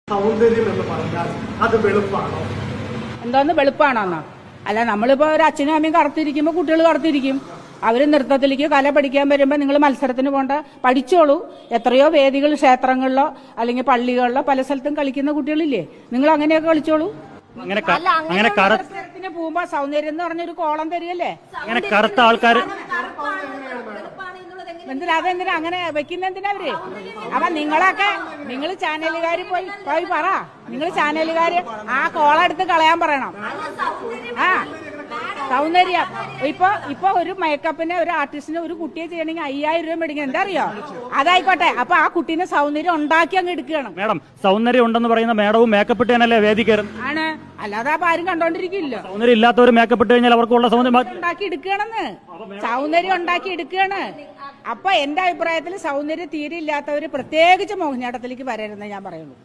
സൗന്ദര്യം എന്ന് പറഞ്ഞാൽ അത് വെളുപ്പാണോ? എന്തോന്ന് വെളുപ്പാണോന്നോ? അല്ല, നമ്മളിപ്പോ ഒരു അച്ഛനും അമ്മയും കറുത്തിരിക്കുമ്പോ കുട്ടികൾ കറുത്തിരിക്കും. അവര് നൃത്തത്തിലേക്ക് കല പഠിക്കാൻ വരുമ്പോ നിങ്ങൾ മത്സരത്തിന് പോണ്ട, പഠിച്ചോളൂ. എത്രയോ വേദികൾ, ക്ഷേത്രങ്ങളിലോ അല്ലെങ്കിൽ പള്ളികളിലോ പല സ്ഥലത്തും കളിക്കുന്ന കുട്ടികളില്ലേ, നിങ്ങൾ അങ്ങനെയൊക്കെ കളിച്ചോളൂ. മത്സരത്തിന് പോകുമ്പോ സൗന്ദര്യം എന്ന് പറഞ്ഞൊരു കോളം തരികയല്ലേ. അങ്ങനെ കറുത്ത ആൾക്കാർ അതെന്തിനാ അങ്ങനെ വെക്കുന്ന? എന്തിനാ അവര്? അപ്പൊ നിങ്ങൾ ചാനലുകാര് പോയി പറ. നിങ്ങൾ ചാനലുകാര് ആ കോളം എടുത്ത് കളയാൻ പറയണം. ആ സൗന്ദര്യം ഇപ്പൊ ഒരു മേക്കപ്പിന് ഒരു ആർട്ടിസ്റ്റിന് ഒരു കുട്ടിയെ ചെയ്യണമെങ്കിൽ 5000 രൂപ മേടിക്കണം. എന്താ അറിയോ? അതായിക്കോട്ടെ, അപ്പൊ ആ കുട്ടീനെ സൗന്ദര്യം ഉണ്ടാക്കി അങ്ങ് എടുക്കണം. മേഡം, സൗന്ദര്യം ഉണ്ടെന്ന് പറയുന്ന മേഡവും മേക്കപ്പ് ഇട്ടാനല്ലേ വേദി കയറുന്നത്? ആണ്, അല്ലാതെ അപ്പൊ ആരും കണ്ടോണ്ടിരിക്കില്ലോ. സൗന്ദര്യം ഇല്ലാത്തവർ മേക്കപ്പ് ഇട്ട് കഴിഞ്ഞാൽ അവർക്കുള്ള സൗന്ദര്യം ഉണ്ടാക്കി എടുക്കണെന്ന്, സൗന്ദര്യം ഉണ്ടാക്കി എടുക്കുകയാണ്. അപ്പൊ എന്റെ അഭിപ്രായത്തിൽ സൗന്ദര്യം തീരെ ഇല്ലാത്തവര് പ്രത്യേകിച്ച് മോഹിനിയാട്ടത്തിലേക്ക് വരരുതെന്ന് ഞാൻ പറയുള്ളൂ.